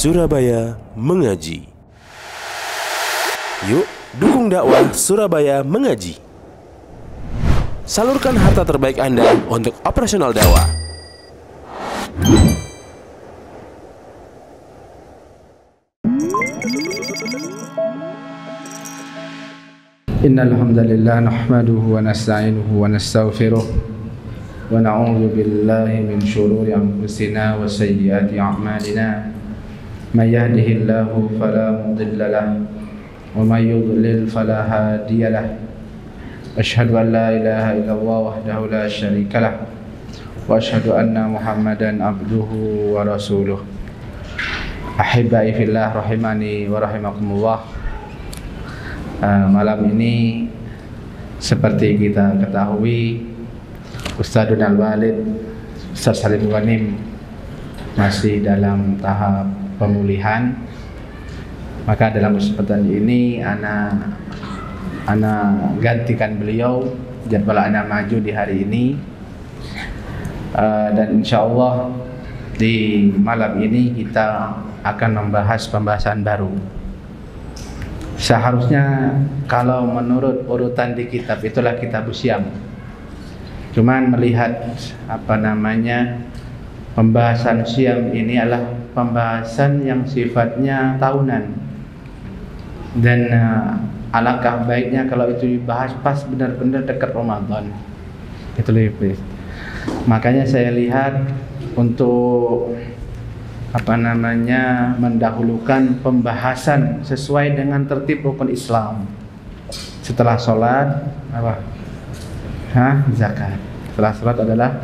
Surabaya Mengaji. Yuk, dukung dakwah Surabaya Mengaji. Salurkan harta terbaik Anda untuk operasional dakwah. Innal hamdalillah nahmaduhu wa nasta'inuhu wa nastaghfiruh wa na'udzu billahi min shururi anfusina wa sayyiati a'malina. May yahdihillahu fala mudilla lahu wa may yudlil fala hadiya lahu. Asyhadu an la ilaha illallah wahdahu la syarika lahu wa asyhadu anna Muhammadan abduhu wa rasuluh. Ahibbai fillah rahimani wa rahimakumullah. Malam ini seperti kita ketahui, Ustadzun Al-Walid Ustadz Salim Ghanim masih dalam tahap pemulihan. Maka dalam kesempatan ini ana gantikan beliau, jadwal ana maju di hari ini, dan insya Allah di malam ini kita akan membahas pembahasan baru. Seharusnya kalau menurut urutan di kitab itulah kitab Syam. Cuman melihat pembahasan Syam ini adalah pembahasan yang sifatnya tahunan. Dan alangkah baiknya kalau itu dibahas pas benar-benar dekat Ramadan. Itu lebih baik. Makanya saya lihat untuk mendahulukan pembahasan sesuai dengan tertib rukun Islam. Setelah sholat zakat. Setelah sholat adalah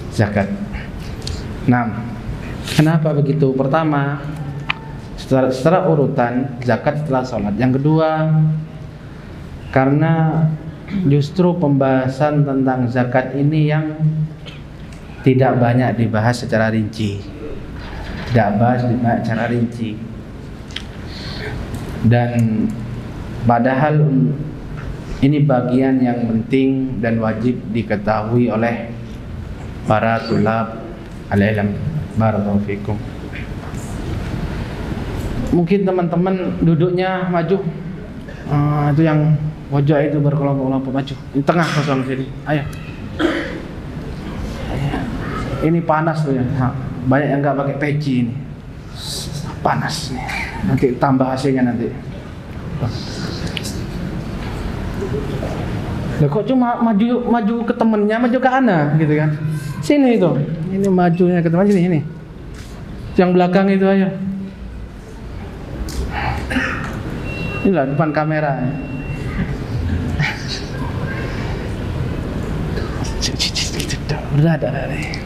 zakat. Nah, kenapa begitu? Pertama, secara urutan zakat setelah sholat. Yang kedua, karena justru pembahasan tentang zakat ini yang tidak banyak dibahas secara rinci. Dan padahal ini bagian yang penting dan wajib diketahui oleh para tulab al-ilm. Barakallahu fikum. Mungkin teman-teman duduknya maju, itu yang wajah itu berkelompok-kelompok maju. Di tengah kosong sini. Ayo. Ini panas tuh ya. Banyak yang nggak pakai peci ini, panas nih. Nanti tambah hasilnya nanti. Loh, kok cuma maju ke temennya, maju ke ana gitu kan? Sini itu, ini majunya ke teman sini. Yang belakang itu aja. Inilah depan kamera. Udah ada nih.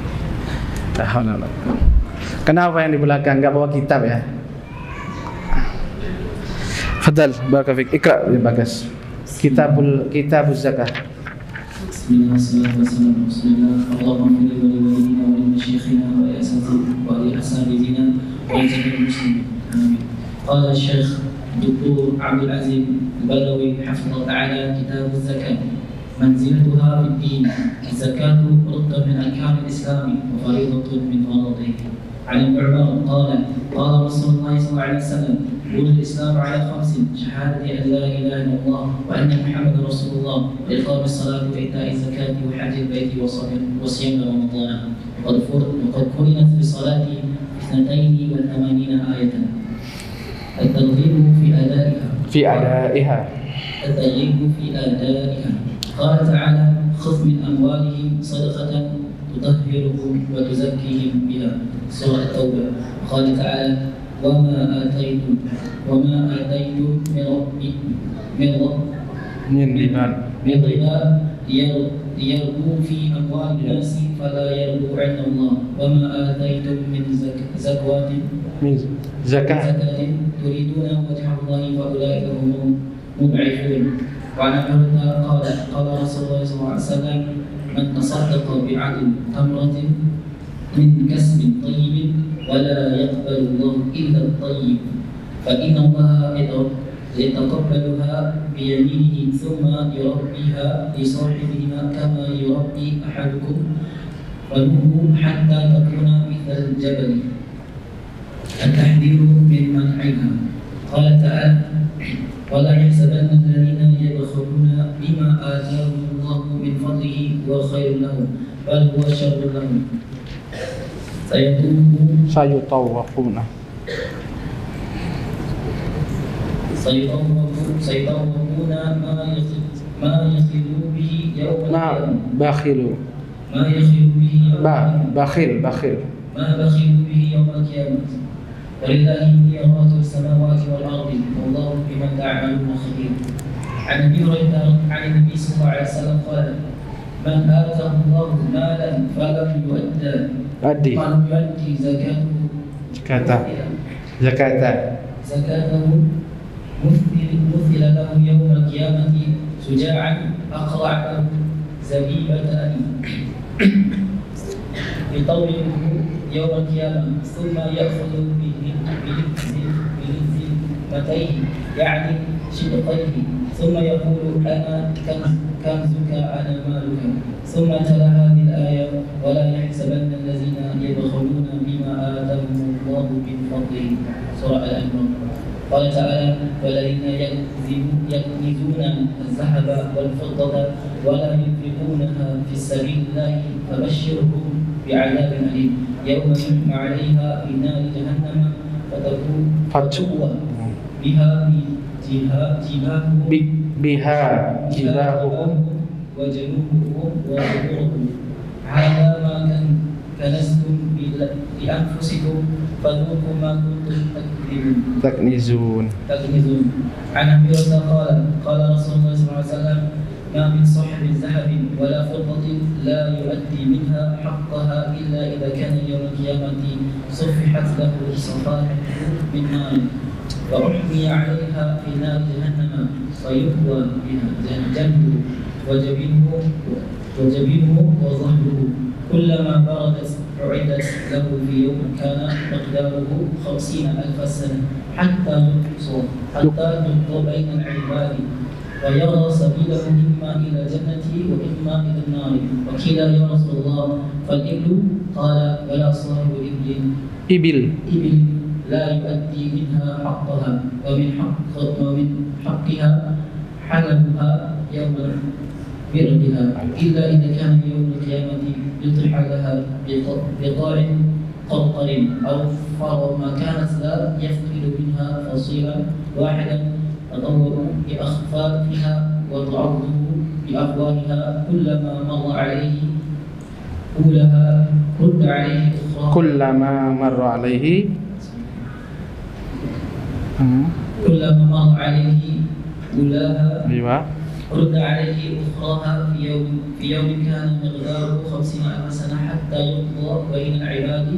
Kenapa yang di belakang nggak bawa kitab ya? Fadal, barakallahu fik. Iqra ya Bagas. Kitabuz zakah. Bismillahirrahmanirrahim. Allahumma salli wa walidina wa li masyayikhina wa li asatidina wa li jami'il muslimin. Amin. Qala Syekh Dr. Abdul Azim Al-Badawi hafizahullah ta'ala, Kitabuz zakah. منزلتها في الدين. الزكاة ركن من أركان الإسلام وفريضة من فرائضه. عن ابن عمر قال رسول الله صلى الله عليه وسلم: بني الإسلام على 5: شهادة أن لا إله إلا الله وأن محمدا رسول الله وإقام الصلاة وإيتاء الزكاة وحج البيت وصيام رمضان. وقد قرنت بصلاة 82 آية. الترغيب في أدائها. قال تعالى: خذ من أموالهم صدقة تطهرهم وتزكيهم بها. سورة التوبة. قال تعالى: وما آتيتم من ربا ليربو في أموال الناس فلا يربو عند الله. وما آتيتم من زكاة تريدون وجه الله فأولئك هم المضعفون. وعن ابي هريره قال رسول الله صلى الله عليه وسلم: من تصدق بعدل تمرة من كسب طيب ولا يقبل الله إلا الطيب فإن الله يتقبلها بيمينه ثم يربيها لصاحبها كما يربي أحدكم فنوه حتى تكون مثل الجبل. التحذير من منعها. قال تعالى: ولا يحسبن الذين يبخلون بما آتاهم الله من فضله هو خير لهم بل هو شر لهم sayutawwaquna سيطوقون ما يخلو به يوم القيامة bakhilu ما يخلو به يوم القيامة bakhil ما بخلوا به يوم القيامة ولله ميراث السماوات والأرض والله بما تعملون خبير. عن أبي هريرة عن النبي صلى الله عليه وسلم قال: من آتاه الله مالا فلم يؤدي زكاته مثل له يوم القيامة شجاعا أقرعه زبيبتان بطوله يوم القيامة ثم يأخذ بلزمتيه يعني شدقيه ثم يقول: أنا كنزك أنا مالك. ثم تلا هذه الآية: ولا يحسبن الذين يبخلون بما آتاهم الله من فضله. سورة الأنعام. قال تعالى: والذين يكنزون الذهب والفضة ولا ينفقونها في سبيل الله فبشرهم بعذاب أليم يوم يحمى عليها في نار جهنم فتقوى بها جباههم وجنوبهم وظهورهم هذا ما كنزتم لأنفسكم فذوقوا ما كنتم taknizun. عن أبي هريرة قال رسول الله صلى الله عليه وسلم: ما من صاحب ذهب ولا فضة لا يؤدي منها حقها إلا إذا كان يوم القيامة صفحت له صفائح من نار وأحمي عليها في نار جهنم فيهوى بها جنبه وجبينه وظهره كلما بردت أعدت له في يوم كان مقداره 50,000 سنة حتى يقضى بين العباد ويرى سبيله إما إلى الجنة وإما إلى النار. وقيل: يا رسول الله فالإبل؟ قال: ولا صاحب إبل لا يؤدي منها حقها ومن حقها حلبها يوم بردها إلا إذا كان يوم القيامة يطرح لها بقاع قرقر أو فرما كانت لا يفقد منها فصيلا واحدا تطوروا بأخفافها وتعضوا بأفواهها كلما مر عليه أولها رد عليه أخراها كلما مر عليه أولاها أيوة رد عليه أخراها في يوم كان مقداره 50,000 سنة حتى يقضى بين العباد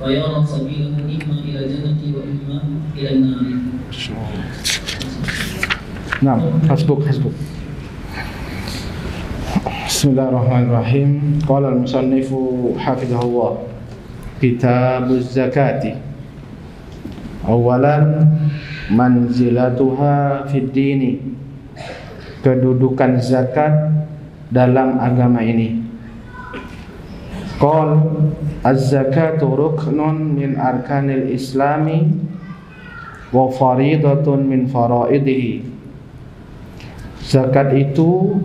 ويرى سبيله إما إلى الجنة وإما إلى النار. نعم حسبك. بسم الله الرحمن الرحيم. قال المصنف حفظه الله: كتاب الزكاة. أولا manzilatuha fid dini, kedudukan zakat dalam agama ini. Qal az-zakatu ruknun min arkanil islami wa faridatun min faraidihi. Zakat itu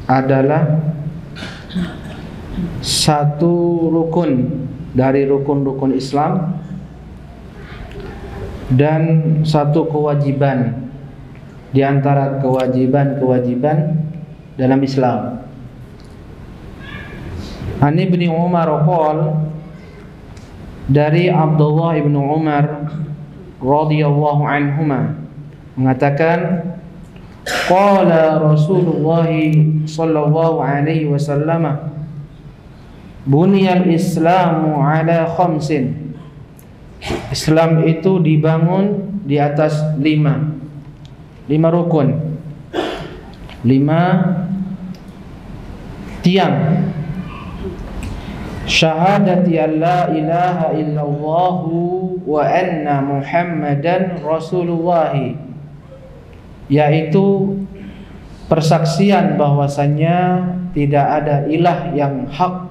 adalah satu rukun dari rukun-rukun Islam dan satu kewajiban di antara kewajiban-kewajiban dalam Islam. An Ibnu Umar qol, dari Abdullah ibn Umar radhiyallahu anhuma mengatakan, qala Rasulullah sallallahu alaihi wasallam, buniyal Islamu ala khamsin. Islam itu dibangun di atas 5 rukun, 5 tiang. Syahadati an la ilaha illallah wa anna Muhammadan Rasulullah, yaitu persaksian bahwasannya tidak ada ilah yang hak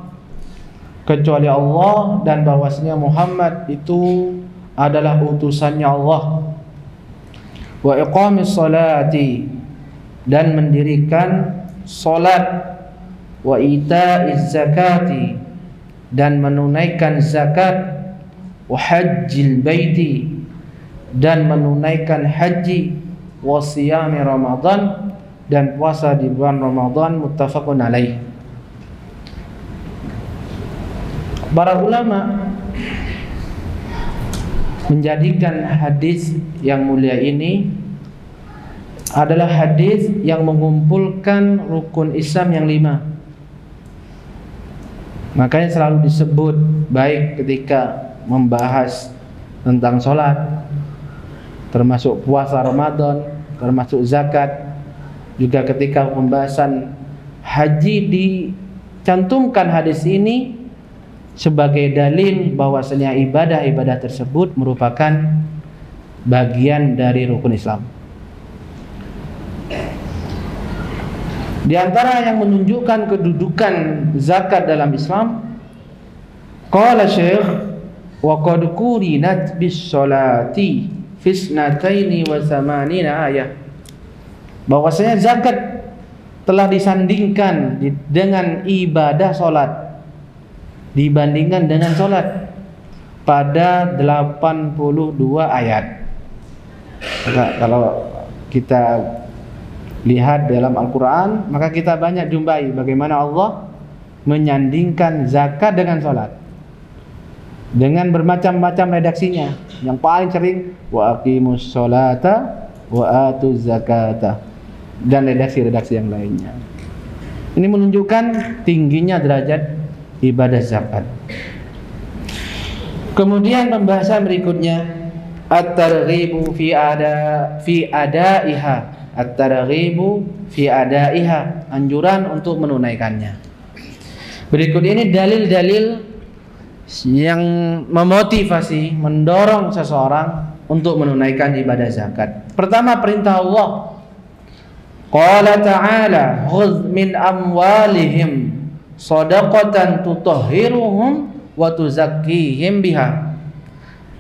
kecuali Allah dan bahwasanya Muhammad itu adalah utusannya Allah. Wa iqamis salati, dan mendirikan salat. Wa ita'iz zakati, dan menunaikan zakat. Wa hajjil baiti, dan menunaikan haji. Wa siyami Ramadan, dan puasa di bulan Ramadan. Muttafaqun alaih. Para ulama menjadikan hadis yang mulia ini adalah hadis yang mengumpulkan rukun Islam yang 5. Makanya selalu disebut baik ketika membahas tentang sholat, termasuk puasa Ramadan, termasuk zakat, juga ketika pembahasan haji dicantumkan hadis ini sebagai dalil bahwasanya ibadah-ibadah tersebut merupakan bagian dari rukun Islam. Di antara yang menunjukkan kedudukan zakat dalam Islam, qala Syekh, wa qad qurinat bis sholati fisnataini wa thamanina ayah, bahwasanya zakat telah disandingkan dengan ibadah salat, dibandingkan dengan salat pada 82 ayat. Kalau kita lihat dalam Al-Quran, maka kita banyak jumpai bagaimana Allah menyandingkan zakat dengan salat dengan bermacam-macam redaksinya. Yang paling sering wa aqimus sholata wa atuz zakata, dan redaksi-redaksi yang lainnya. Ini menunjukkan tingginya derajat ibadah zakat. Kemudian pembahasan berikutnya, at-targhibu fi adaiha. At-targhibu fi adaiha, anjuran untuk menunaikannya. Berikut ini dalil-dalil yang memotivasi, mendorong seseorang untuk menunaikan ibadah zakat. Pertama, perintah Allah. Qala ta'ala, khudh min amwalihim shadaqatan tutahhiruhum wa tuzakkihim biha.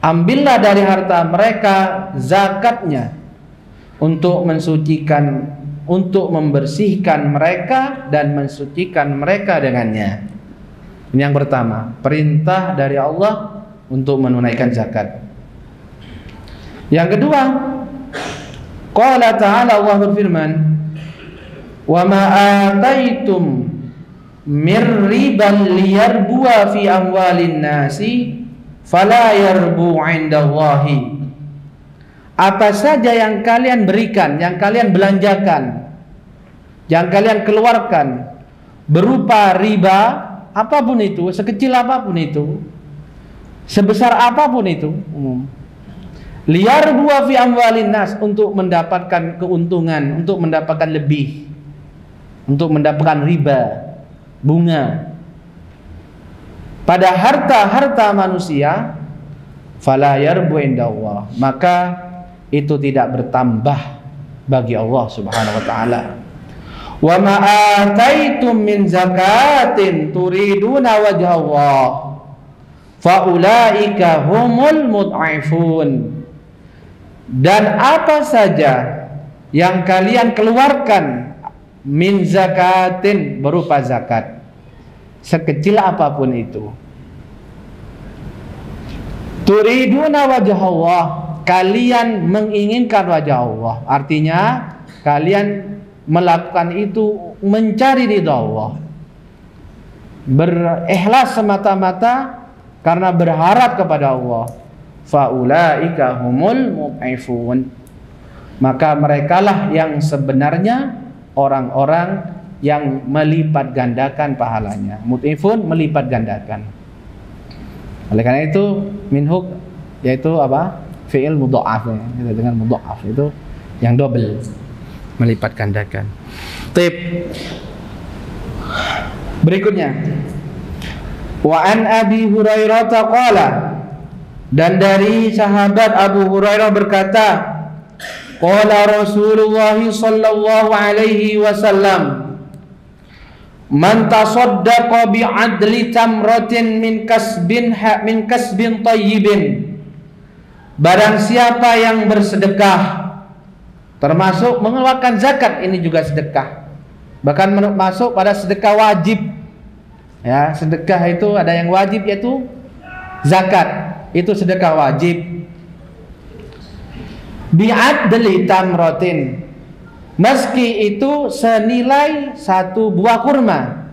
Ambillah dari harta mereka zakatnya untuk mensucikan, untuk membersihkan mereka dan mensucikan mereka dengannya. Ini yang pertama, perintah dari Allah untuk menunaikan zakat. Yang kedua, qala ta'ala, Allah berfirman, wa ma ataitum mir riban liyarbuwa fi amwalin nasi fala yarbu 'indallahi. Apa saja yang kalian berikan, yang kalian belanjakan, yang kalian keluarkan berupa riba, apapun itu, sekecil apapun itu, sebesar apapun itu, liyarbuwa fi amwalin nas, untuk mendapatkan keuntungan, untuk mendapatkan lebih, untuk mendapatkan riba, bunga pada harta-harta manusia, fala yarbu indallah, maka itu tidak bertambah bagi Allah Subhanahu wa taala. Wa ma ataitum min zakatin turiduna wajha Allah fa ulaika humul mud'ifun. Dan apa saja yang kalian keluarkan min zakatin, berupa zakat, sekecil apapun itu, turiduna wajha Allah, kalian menginginkan wajah Allah, artinya kalian melakukan itu mencari ridha Allah, berikhlas semata-mata karena berharap kepada Allah. Faulaika humul mud'ifun, maka merekalah yang sebenarnya orang-orang yang melipat gandakan pahalanya. Mud'ifun, melipat gandakan. Oleh karena itu minhuk, yaitu apa? Fi'il mudha'af, ya, dengan mudha'af itu yang double, melipat gandakan. Tip berikutnya, wa an Abi Hurairah qala, dan dari sahabat Abu Hurairah berkata, qala Rasulullah sallallahu alaihi wasallam, man tasaddaqa bi adli tamratin min kasbin tayyibin barang siapa yang bersedekah, termasuk mengeluarkan zakat, ini juga sedekah. Bahkan masuk pada sedekah wajib. Ya, sedekah itu ada yang wajib yaitu zakat. Itu sedekah wajib. Bi'adli tamratin, meski itu senilai satu buah kurma,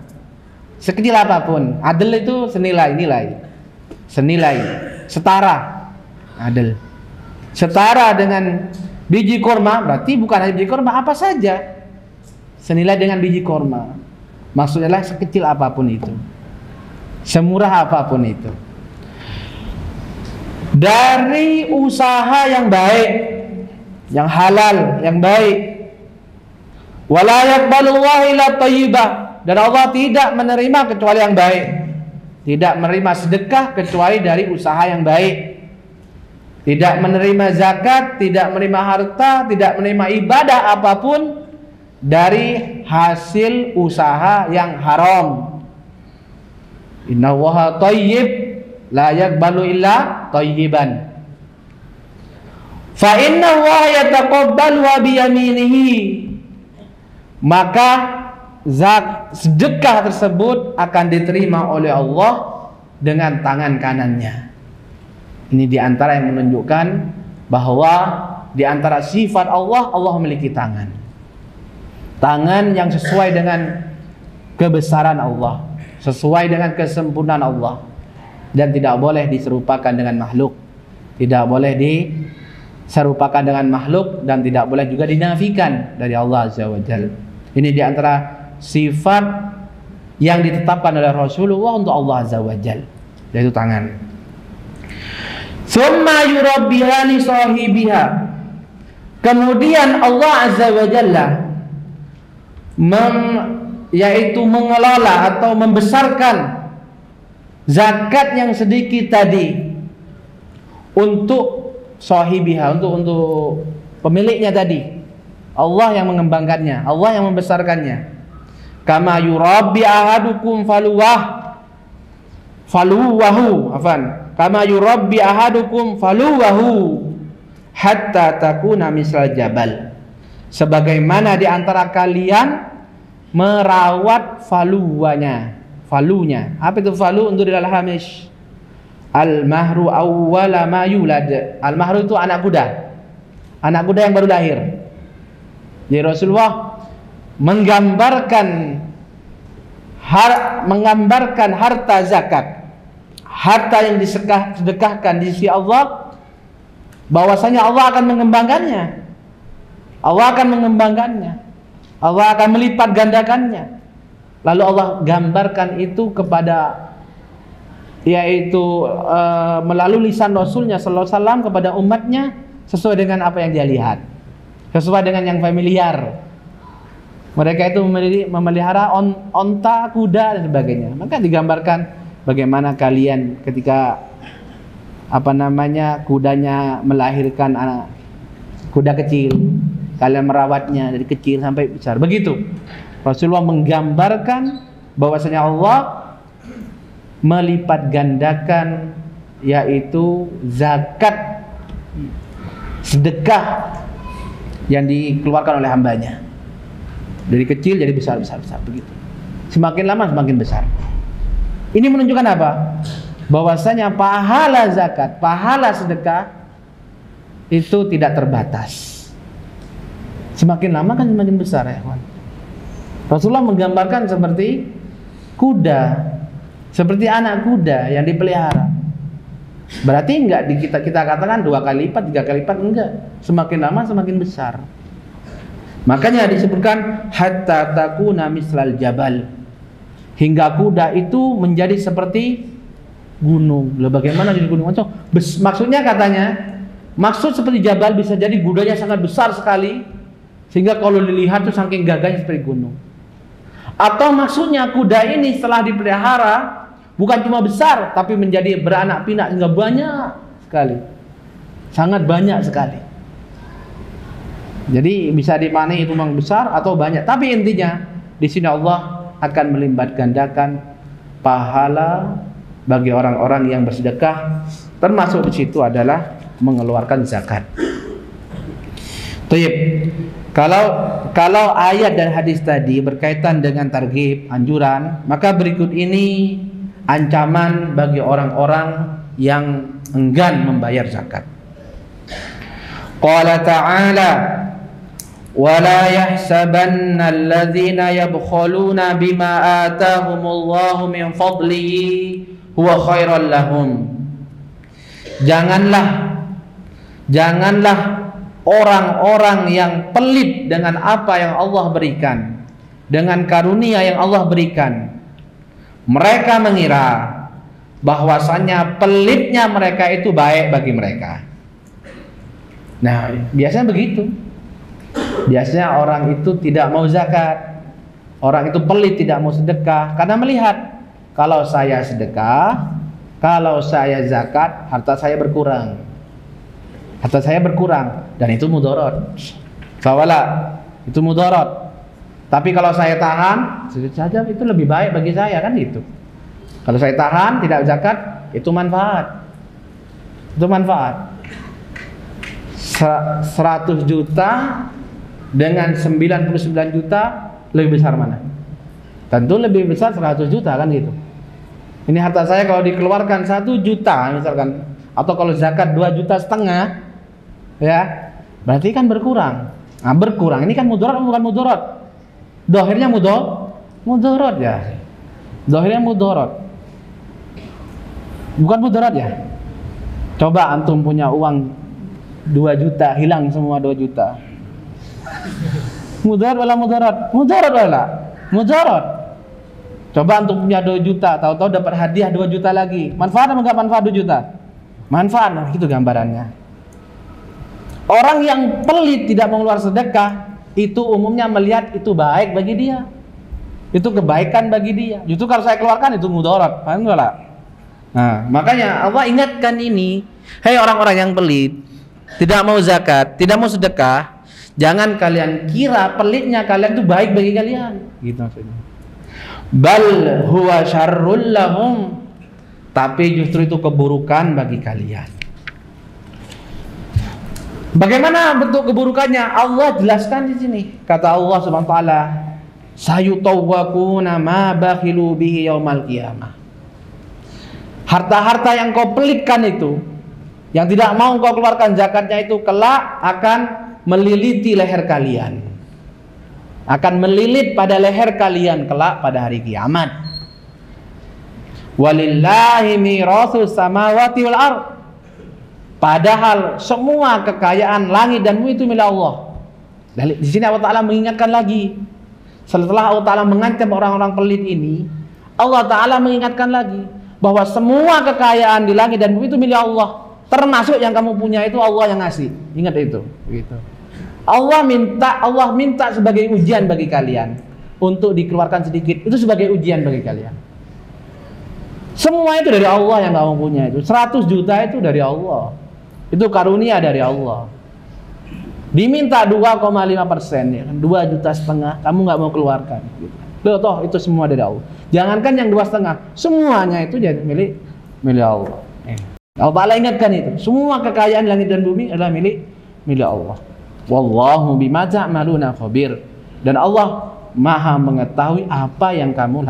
sekecil apapun. Adl itu senilai, senilai, setara. Adl setara dengan biji kurma, berarti bukan hanya biji kurma, apa saja senilai dengan biji kurma. Maksudnya adalah sekecil apapun itu, semurah apapun itu, dari usaha yang baik, yang halal, yang baik. Wala yaqbalullahu illa thayyibah, dan Allah tidak menerima kecuali yang baik. Tidak menerima sedekah kecuali dari usaha yang baik. Tidak menerima zakat, tidak menerima harta, tidak menerima ibadah apapun dari hasil usaha yang haram. Innallaha thayyib la yaqbalu illa thayyiban. Fa innallaha yataqabbalu bi yaminihi, maka sedekah tersebut akan diterima oleh Allah dengan tangan kanannya. Ini diantara yang menunjukkan bahwa diantara sifat Allah, Allah memiliki tangan. Tangan yang sesuai dengan kebesaran Allah, sesuai dengan kesempurnaan Allah, dan tidak boleh diserupakan dengan makhluk. Tidak boleh diserupakan dengan makhluk, dan tidak boleh juga dinafikan dari Allah Azza wa Jalla. Ini diantara sifat yang ditetapkan oleh Rasulullah untuk Allah Azza wa Jalla, yaitu tangan. Summa yurabbiha li sahibiha, kemudian Allah Azza wa Jalla yaitu mengelola atau membesarkan zakat yang sedikit tadi untuk sahibiha, untuk pemiliknya tadi. Allah yang mengembangkannya, Allah yang membesarkannya. Kama yurabbi ahadukum kama yurabbi ahadukum faluwahu hatta takuna misal jabal, sebagaimana di antara kalian merawat falunya. Apa itu falu? Untuk dalam hamish, al mahru awwala ma yulad. Al mahru itu anak kuda yang baru lahir. Jadi Rasulullah menggambarkan harta zakat, harta yang disedekahkan di sisi Allah, bahwasanya Allah akan mengembangkannya. Allah akan melipat gandakannya. Lalu Allah gambarkan itu kepada, yaitu melalui lisan Rasulnya sallallahu alaihi wasallam kepada umatnya, sesuai dengan apa yang dia lihat, sesuai dengan yang familiar. Mereka itu memelihara onta, kuda dan sebagainya. Maka digambarkan bagaimana kalian ketika kudanya melahirkan anak kuda kecil, kalian merawatnya dari kecil sampai besar. Begitu Rasulullah menggambarkan bahwasanya Allah melipat gandakan, yaitu zakat, sedekah yang dikeluarkan oleh hambanya, dari kecil jadi besar begitu. Semakin lama semakin besar. Ini menunjukkan apa? Bahwasanya pahala zakat, pahala sedekah itu tidak terbatas. Semakin lama kan semakin besar, ya kawan. Rasulullah menggambarkan seperti kuda, seperti anak kuda yang dipelihara. Berarti enggak kita katakan 2 kali lipat, 3 kali lipat, enggak. Semakin lama semakin besar. Makanya disebutkan hatta takuna mislal jabal, hingga kuda itu menjadi seperti gunung. Loh, bagaimana jadi gunung? Maksudnya katanya, maksud seperti jabal bisa jadi kudanya sangat besar sekali, sehingga kalau dilihat tuh saking gagahnya seperti gunung. Atau maksudnya kuda ini setelah dipelihara bukan cuma besar, tapi menjadi beranak pinak hingga banyak sekali, sangat banyak sekali. Jadi bisa dimaknai itu memang besar atau banyak. Tapi intinya di sini Allah akan melipat gandakan pahala bagi orang-orang yang bersedekah. Termasuk di situ adalah mengeluarkan zakat. Tayyib. Kalau ayat dan hadis tadi berkaitan dengan targhib, anjuran, maka berikut ini ancaman bagi orang-orang yang enggan membayar zakat. Qala ta'ala وَلَا يَحْسَبَنَّ الَّذِينَ يَبْخَلُونَ بِمَا آتَاهُمُ اللَّهُ مِنْ فَضْلِهِ هُوَ خَيْرًا لَهُمْ. Janganlah orang-orang yang pelit dengan apa yang Allah berikan, dengan karunia yang Allah berikan, mereka mengira bahwasannya pelitnya mereka itu baik bagi mereka. Nah, biasanya begitu. Biasanya orang itu tidak mau zakat, orang itu pelit, tidak mau sedekah, karena melihat kalau saya sedekah, kalau saya zakat, harta saya berkurang, dan itu mudarat. Sawala, itu mudarat. Tapi kalau saya tahan, saja itu lebih baik bagi saya, kan itu. Kalau saya tahan tidak zakat, itu manfaat. 100 juta dengan 99 juta lebih besar mana? Tentu lebih besar 100 juta, kan gitu. Ini harta saya kalau dikeluarkan 1 juta misalkan, atau kalau zakat 2,5 juta, ya berarti kan berkurang. Nah, berkurang ini kan mudarat bukan mudarat? Dohirnya mudarat ya. Dohirnya mudarat, bukan mudarat ya. Coba antum punya uang 2 juta, hilang semua 2 juta. Mudarat wala mudarat? Mudarat. Coba antum punya 2 juta, tahu-tahu dapat hadiah 2 juta lagi. Manfaat apa enggak manfaat 2 juta? Manfaat, nah itu gambarannya. Orang yang pelit tidak mengeluarkan sedekah, itu umumnya melihat itu baik bagi dia. Itu kebaikan bagi dia. Justru kalau saya keluarkan itu mudarat. Paham enggak lah? Nah, makanya Allah ingatkan ini, hei orang-orang yang pelit, tidak mau zakat, tidak mau sedekah, jangan kalian kira pelitnya kalian itu baik bagi kalian, gitu maksudnya. Bal huwa syarrul lahum, tapi justru itu keburukan bagi kalian. Bagaimana bentuk keburukannya? Allah jelaskan di sini. Kata Allah Subhanahu wa taala, sayutawwaquna ma bakhilu bihi yaumal qiyamah. Harta-harta yang kau pelitkan itu, yang tidak mau kau keluarkan zakatnya itu, kelak akan meliliti leher kalian, akan melilit pada leher kalian kelak pada hari kiamat. Walillahi mirasus samawati wal ardh. Padahal semua kekayaan langit dan bumi itu milik Allah. Di sini Allah Ta'ala mengingatkan lagi. Setelah Allah Ta'ala mengancam orang-orang pelit ini, Allah Ta'ala mengingatkan lagi bahwa semua kekayaan di langit dan bumi itu milik Allah. Termasuk yang kamu punya itu Allah yang ngasih. Ingat itu. Gitu. Allah minta sebagai ujian bagi kalian untuk dikeluarkan sedikit. Itu sebagai ujian bagi kalian. Semua itu dari Allah yang kamu punya itu. 100 juta itu dari Allah. Itu karunia dari Allah. Diminta 2,5%, ya, 2,5 juta, kamu nggak mau keluarkan. Gitu. Loh, toh itu semua dari Allah. Jangankan yang 2,5, semuanya itu jadi milik Allah. Allah Ta'ala ingatkan itu. Semua kekayaan langit dan bumi adalah milik Allah. Wallahu bima ta'maluna khabir. Dan Allah Maha mengetahui apa yang kamu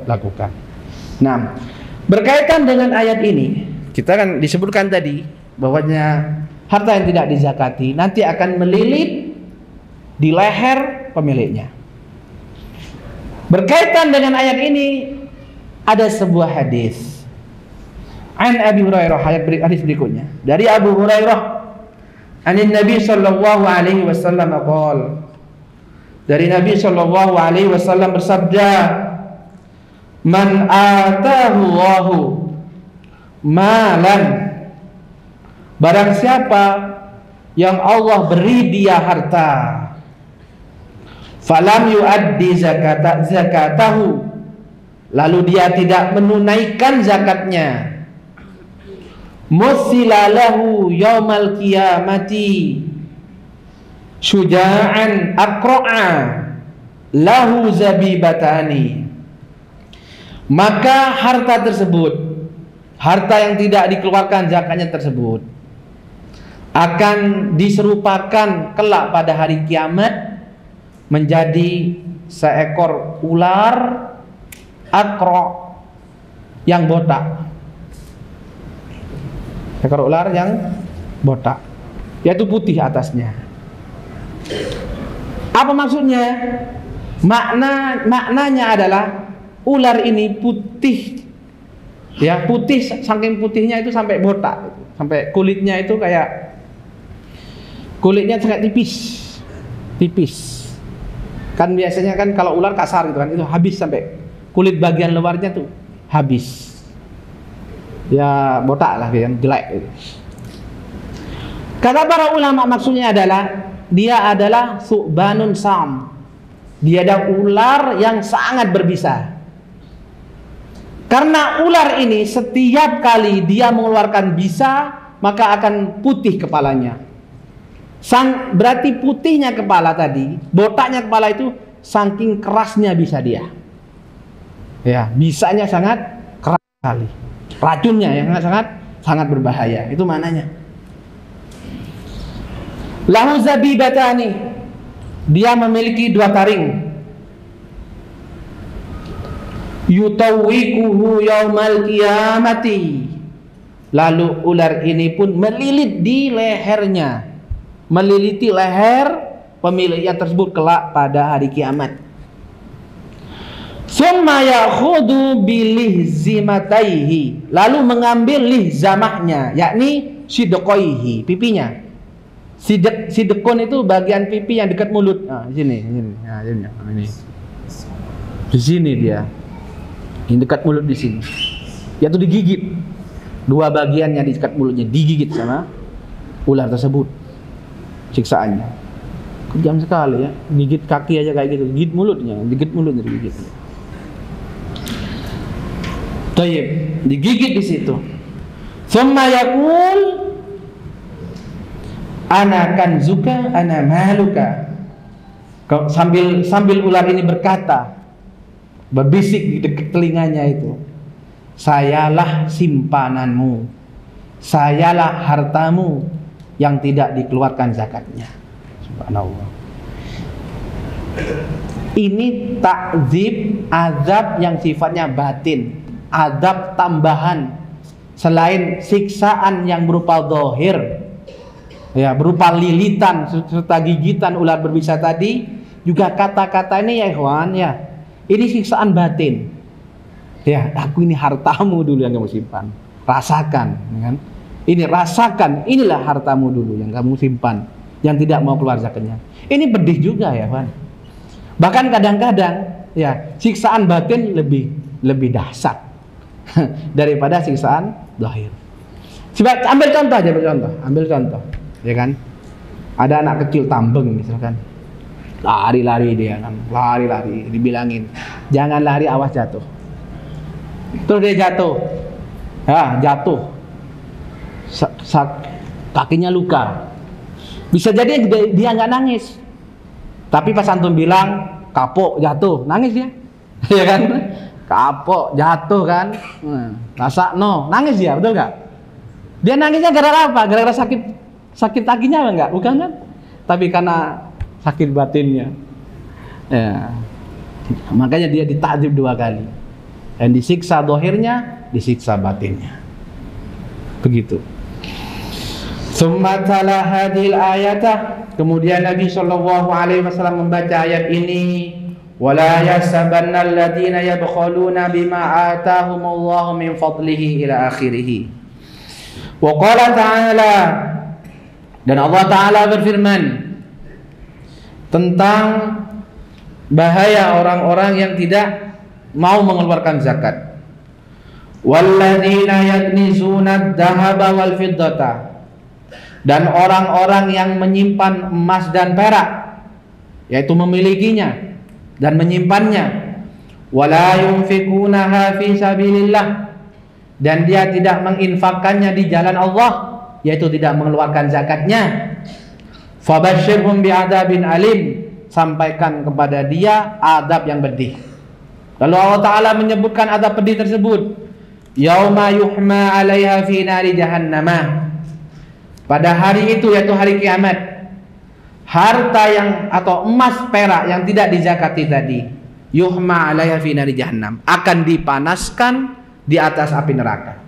lakukan. Nah, berkaitan dengan ayat ini, kita kan disebutkan tadi bahwanya harta yang tidak dizakati nanti akan melilit di leher pemiliknya. Berkaitan dengan ayat ini ada sebuah hadis. An Abi Hurairah, hadis berikutnya dari Abu Hurairah, anin Nabi sallallahu alaihi wasallam qala, dari Nabi sallallahu alaihi wasallam bersabda, man atahu Allahu malan, barang siapa yang Allah beri dia harta, falam yuaddi zakatahu, lalu dia tidak menunaikan zakatnya, musilalahu yaumal qiyamati syuja'an aqra'a lahu zabibatani, maka harta tersebut harta yang tidak dikeluarkan zakatnya tersebut akan diserupakan kelak pada hari kiamat menjadi seekor ular akro yang botak. Ekor ular yang botak, yaitu putih atasnya. Apa maksudnya? Maknanya adalah ular ini putih, ya, putih, saking putihnya itu sampai botak, sampai kulitnya itu kayak kulitnya sangat tipis. Kan biasanya kan kalau ular kasar gitu kan, itu habis sampai kulit bagian luarnya tuh habis. Ya botak lah, kan jelek gitu. Kata para ulama maksudnya adalah dia adalah su'banun sam. Dia ada ular yang sangat berbisa. Karena ular ini setiap kali dia mengeluarkan bisa, maka akan putih kepalanya. Berarti putihnya kepala tadi, botaknya kepala itu saking kerasnya bisa dia. Ya, bisanya sangat keras sekali. Racunnya yang sangat berbahaya. Itu maknanya. Lahu zabibatani, dia memiliki 2 taring. Yutawwikuhu yaumal qiyamati, lalu ular ini pun melilit di lehernya, meliliti leher pemiliknya tersebut kelak pada hari kiamat. Summa yakhudu bilihzimataihi, lalu mengambil lihzamahnya, yakni sidqaihi, pipinya. Sidekon itu bagian pipi yang dekat mulut. Nah, sini. Nah, ini. Di sini dia. Ini dekat mulut di sini. Yaitu digigit. 2 bagiannya di dekat mulutnya digigit sama ular tersebut. Siksaannya. Kejam sekali ya. Gigit kaki aja kayak gitu. Gigit mulutnya digigit. Tayyib, digigit di situ. Summa yaqul ana kanzuka ana maluka. Sambil ular ini berkata, berbisik di dekat telinganya itu, sayalah simpananmu, sayalah hartamu yang tidak dikeluarkan zakatnya. Subhanallah. Ini takzib, azab yang sifatnya batin, azab tambahan selain siksaan yang berupa zahir, ya, berupa lilitan serta gigitan ular berbisa tadi. Juga kata-kata ini ya ikhwan, ya, ini siksaan batin. Ya, aku ini hartamu dulu yang kamu simpan, rasakan, kan? Ini rasakan, inilah hartamu dulu yang kamu simpan, yang tidak mau keluar zakatnya. Ini pedih juga ya, Pak. Bahkan kadang-kadang ya siksaan batin lebih dahsyat daripada siksaan zahir. Coba ambil contoh, ya kan? Ada anak kecil tambeng misalkan, lari-lari dia kan, lari-lari, dibilangin jangan lari, awas jatuh. Terus dia jatuh, kakinya luka. Bisa jadi dia nggak nangis, tapi pas antum bilang kapok jatuh, nangis dia, ya kan? Kapok jatuh kan, rasa nangis dia, betul nggak? Dia nangisnya gara-gara apa? Gara-gara sakit kakinya enggak? Bukan kan? Tapi karena sakit batinnya. Ya. Makanya dia ditakzib 2 kali. Dan disiksa zahirnya, disiksa batinnya. Begitu. Summa tala hadhil ayatah, kemudian Nabi sallallahu alaihi wasallam membaca ayat ini, wala yasabanna alladziina yabkhuluna bima ataahumullahu min fadlihi ila akhirih. Wa qala ta'ala, dan Allah Ta'ala berfirman tentang bahaya orang-orang yang tidak mau mengeluarkan zakat. Walladzina yaknizuna adh-dhahaba wal fiddata, dan orang-orang yang menyimpan emas dan perak, yaitu memilikinya dan menyimpannya. Wala yunfikunaha fi sabilillah, dan dia tidak menginfakkannya di jalan Allah, yaitu tidak mengeluarkan zakatnya. Fabashshirhum bi'adzabin alim, sampaikan kepada dia adab yang pedih. Lalu Allah Ta'ala menyebutkan adab pedih tersebut, yauma yuhma 'alaiha fi nari jahannamah. Pada hari itu, yaitu hari kiamat, harta yang atau emas perak yang tidak dizakati tadi, yuhma 'alaiha fi nari jahannam, akan dipanaskan di atas api neraka,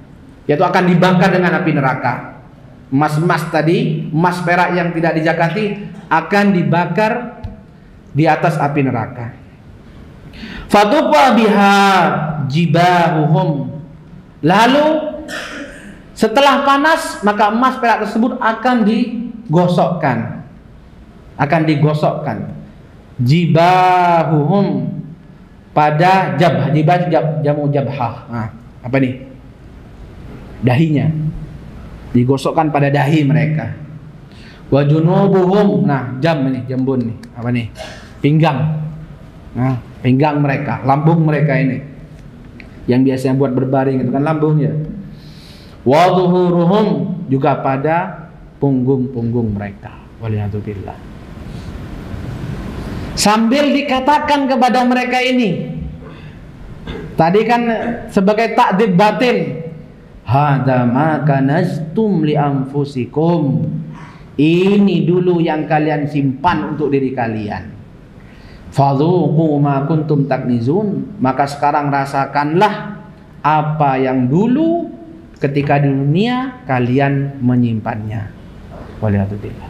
yaitu akan dibakar dengan api neraka. Emas-emas tadi, emas perak yang tidak dizakati akan dibakar di atas api neraka. Fatuqa biha jibahuhum. Lalu setelah panas, maka emas perak tersebut akan digosokkan. Akan digosokkan. Jibahuhum, pada jabhah. Jamu jabhah. Nah, apa nih? Dahinya. Digosokkan pada dahi mereka. Wa junubuhum. Nah, jambun nih. Apa nih? Pinggang. Nah, pinggang mereka, lambung mereka ini. Yang biasanya buat berbaring itu kan lambungnya. Wa zuhuruhum, juga pada punggung-punggung mereka. Waliyadzubillah. Sambil dikatakan kepada mereka ini, tadi kan sebagai takdzib batin, hadza ma kanastum li anfusikum. Ini dulu yang kalian simpan untuk diri kalian. Fadzuqu ma kuntum taknizun. Maka sekarang rasakanlah apa yang dulu ketika di dunia kalian menyimpannya. Waliyadzubillah.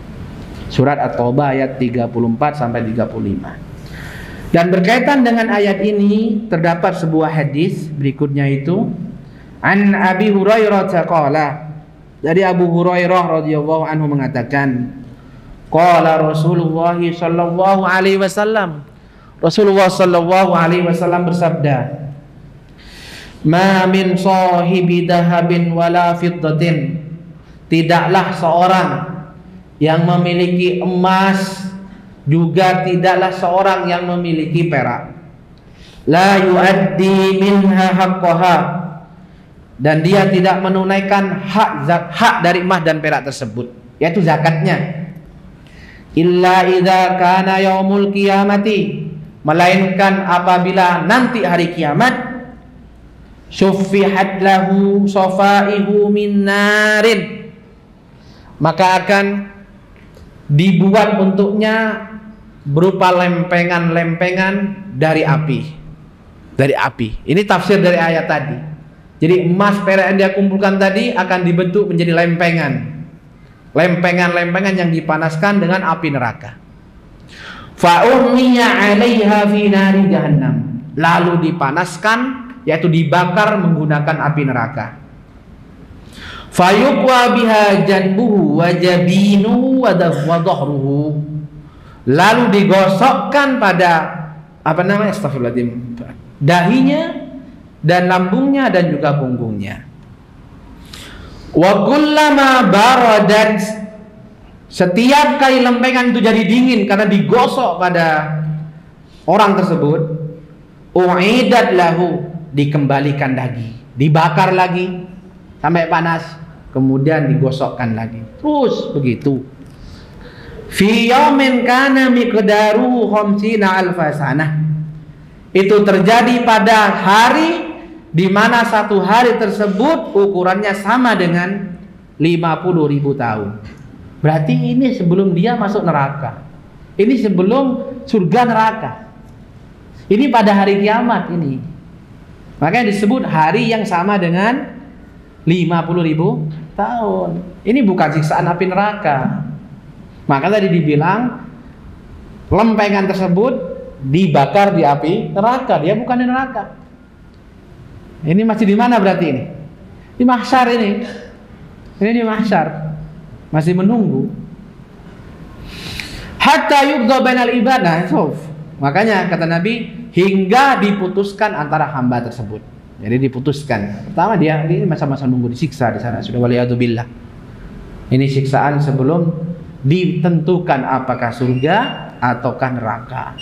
Surat At-Taubah ayat 34 sampai 35. Dan berkaitan dengan ayat ini terdapat sebuah hadis berikutnya itu, an Abi Hurairah qala, dari Abu Hurairah radhiyallahu anhu mengatakan, qala Rasulullah sallallahu alaihi wasallam, Rasulullah sallallahu alaihi wasallam bersabda, ma min sahibi dahabin wala fiddatin, tidaklah seorang yang memiliki emas, juga tidaklah seorang yang memiliki perak, la yuaddi minha haqqaha, dan dia tidak menunaikan hak dari emas dan perak tersebut, yaitu zakatnya, illa idza kana yaumul qiyamati, melainkan apabila nanti hari kiamat, suffihat lahu safaihu min narin, maka akan dibuat untuknya berupa lempengan-lempengan dari api. Dari api. Ini tafsir dari ayat tadi. Jadi emas perak yang dia kumpulkan tadi akan dibentuk menjadi lempengan. Lempengan-lempengan yang dipanaskan dengan api neraka. Fa ummiya 'alaiha fi nari jahannam. Lalu dipanaskan, yaitu dibakar menggunakan api neraka. Fayuqwa biha janbuhu wa jabinuhu wa dhahruhu. Lalu digosokkan pada astagfirullahaladzim, dahinya dan lambungnya dan juga punggungnya. Wa kullama baradat, setiap kali lempengan itu jadi dingin karena digosok pada orang tersebut, u'idat lahu, dikembalikan lagi, dibakar lagi sampai panas, kemudian digosokkan lagi, terus begitu. Fi yaumin kana miqdaruhu 50 alfa sanah. Itu terjadi pada hari di mana satu hari tersebut ukurannya sama dengan 50.000 tahun. Berarti ini sebelum dia masuk neraka. Ini sebelum surga neraka. Ini pada hari kiamat ini. Makanya disebut hari yang sama dengan 50.000 tahun. Ini bukan siksaan api neraka. Maka tadi dibilang lempengan tersebut dibakar di api neraka, dia bukan di neraka. Ini masih di mana berarti ini? Di mahsyar ini. Ini di mahsyar. Masih menunggu. Hatta yuqda bainal ibadah. Makanya kata Nabi, hingga diputuskan antara hamba tersebut. Jadi diputuskan. Pertama dia ini masa-masa nunggu disiksa di sana, sudah waliyadzubillah. Ini siksaan sebelum ditentukan apakah surga ataukah neraka.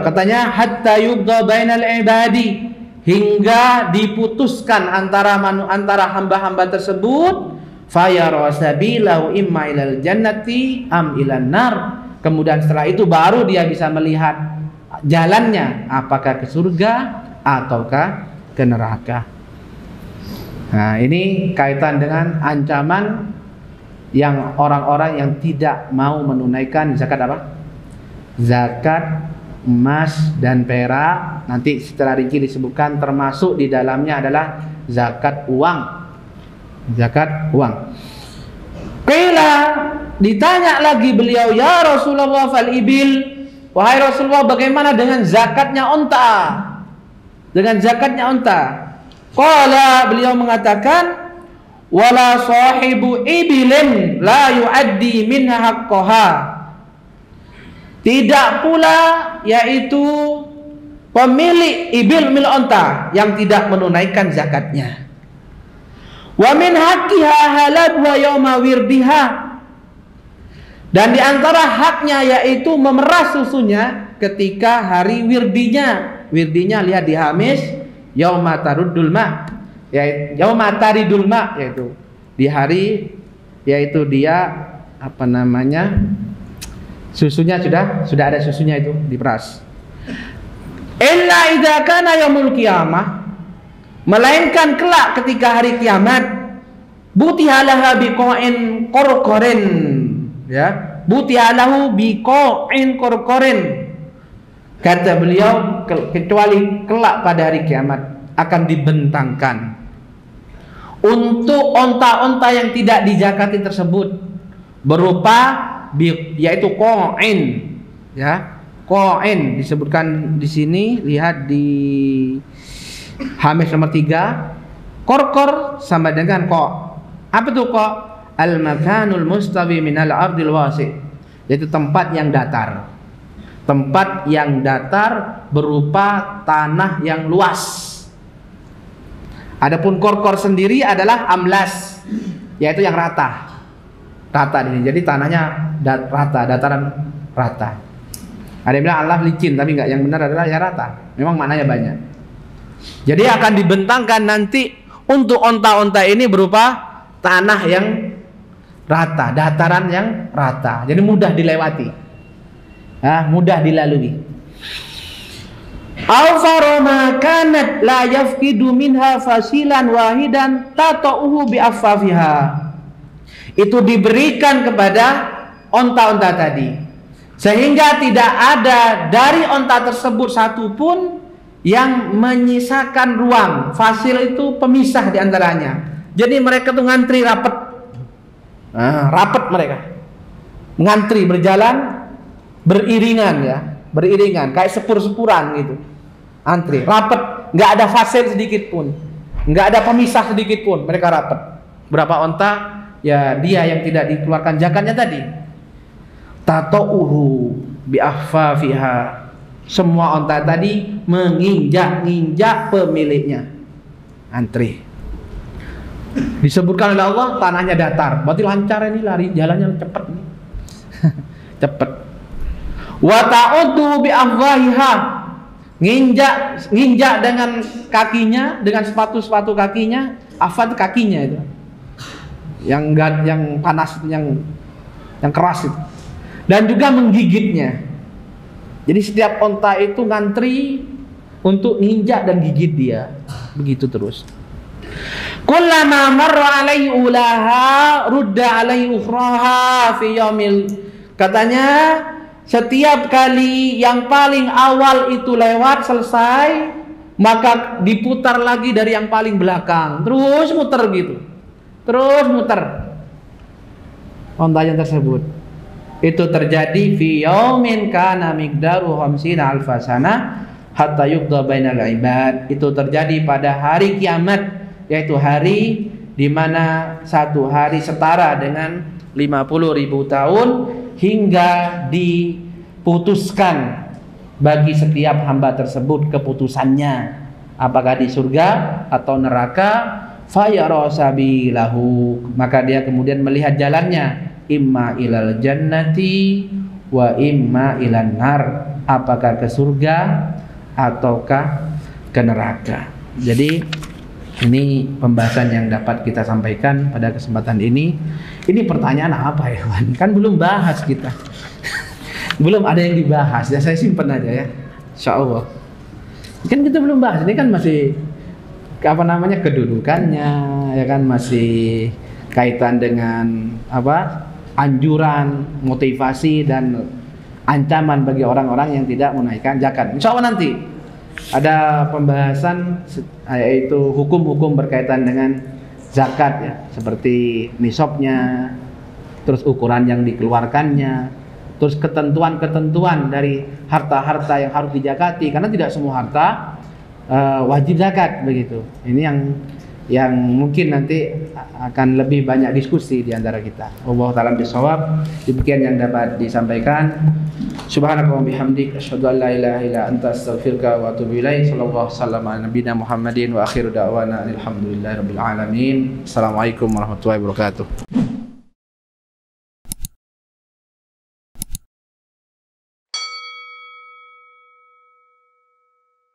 Katanya hatta yuqda bainal ibadi, hingga diputuskan antara hamba-hamba tersebut, fayara sabilahu imma ilal jannati am ilan nar. Kemudian setelah itu baru dia bisa melihat jalannya, apakah ke surga ataukah ke neraka. Nah, ini kaitan dengan ancaman yang orang-orang yang tidak mau menunaikan zakat apa? Zakat emas dan perak. Nanti setelah rinci disebutkan termasuk di dalamnya adalah zakat uang. Zakat uang. Qila, ditanya lagi beliau, ya Rasulullah fal ibil, wahai Rasulullah, bagaimana dengan zakatnya unta? Dengan zakatnya unta. Qala, beliau mengatakan, wala sahibu ibilin la yuaddi minha haqqaha. Tidak pula yaitu pemilik ibil milik unta yang tidak menunaikan zakatnya. Wa min haqqiha halabha yawma wirdiha. Dan di antara haknya yaitu memerah susunya ketika hari wirdinya. Wirdinya lihat di Hamis, yauma taruddul ma, yaitu yauma taridul ma, yaitu di hari, yaitu dia apa namanya? Susunya sudah ada susunya itu diperas. Illa idza kana yaumul qiyamah, melainkan kelak ketika hari kiamat, butihalah biqa'in qorqorin, ya, butihalahu biqa'in qorqorin. Kata beliau, kecuali kelak pada hari kiamat akan dibentangkan untuk onta-onta yang tidak dijakati tersebut berupa yaitu qa'in, ya, qa'in disebutkan di sini, lihat di Hamis nomor 3. Qorqor sama dengan qa'. Apa tuh qa'? Al-makanul mustawi minal ardil wasi', yaitu tempat yang datar. Tempat yang datar berupa tanah yang luas. Adapun qorqor sendiri adalah amlas, yaitu yang rata. Rata ini. Jadi tanahnya rata, dataran rata. Ada yang bilang Allah licin, tapi enggak, yang benar adalah ya rata. Memang maknanya banyak. Jadi akan dibentangkan nanti untuk onta-onta ini berupa tanah yang rata, dataran yang rata. Jadi mudah dilewati. Mudah dilalui. Awfaru ma kanat la yafqidu minha fasilan wahidan tata'uhu bi affafiha. Itu diberikan kepada onta-onta tadi, sehingga tidak ada dari onta tersebut satu pun yang menyisakan ruang. Fasil itu pemisah diantaranya. Jadi mereka tuh ngantri rapet, rapet mereka ngantri berjalan beriringan, ya, beriringan kayak sepur-sepuran gitu, antri rapet, nggak ada fasil sedikit pun, nggak ada pemisah sedikit pun, mereka rapet. Berapa onta? Ya dia yang tidak dikeluarkan zakatnya tadi. Tata'uhu bi ahfafiha. Semua onta tadi menginjak-injak pemiliknya. Antri. Disebutkan oleh Allah tanahnya datar, berarti lancar ini, lari jalannya cepat nih. Cepat. Wa ta'uddu bi afwahiha. Nginjak dengan kakinya, dengan sepatu-sepatu kakinya, afad kakinya itu. Yang panas, yang keras itu. Dan juga menggigitnya. Jadi setiap onta itu ngantri untuk nginjak dan gigit dia. Begitu terus. Kullama marra alaihi ulaha rudda alaihi ukhraha fi yaumil. Katanya setiap kali yang paling awal itu lewat selesai, maka diputar lagi dari yang paling belakang. Terus muter gitu. Terus muter ontanya tersebut. Itu terjadi fi yaumin kana miqdaru 50 alfa sana hatta yuqda bainal ibad. Itu terjadi pada hari kiamat, yaitu hari di mana satu hari setara dengan 50.000 tahun, hingga diputuskan bagi setiap hamba tersebut keputusannya, apakah di surga atau neraka. Fayara sabilahu, maka dia kemudian melihat jalannya, imma ilal jannati wa imma ilan nar, apakah ke surga ataukah ke neraka. Jadi ini pembahasan yang dapat kita sampaikan pada kesempatan ini. Ini pertanyaan apa ya, Wan? Kan belum bahas kita. Belum ada yang dibahas, ya saya simpen aja ya, insyaallah. Kan kita belum bahas, ini kan masih apa namanya, kedudukannya, ya kan, masih kaitan dengan apa? Anjuran, motivasi dan ancaman bagi orang-orang yang tidak menunaikan zakat. Insya Allah nanti ada pembahasan yaitu hukum-hukum berkaitan dengan zakat ya, seperti nisabnya, terus ukuran yang dikeluarkannya, terus ketentuan-ketentuan dari harta-harta yang harus dizakati, karena tidak semua harta wajib zakat begitu. Ini yang mungkin nanti akan lebih banyak diskusi di antara kita. Wallahu ta'ala bishawab. Demikian yang dapat disampaikan. Subhanaka wa bihamdik asyhadu an la ilaha illa anta astaghfiruka wa atubu ilaik. Sallallahu wasallam ala nabiyina Muhammadin wa akhiru da'wana alhamdulillahirabbil alamin. Assalamualaikum warahmatullahi wabarakatuh.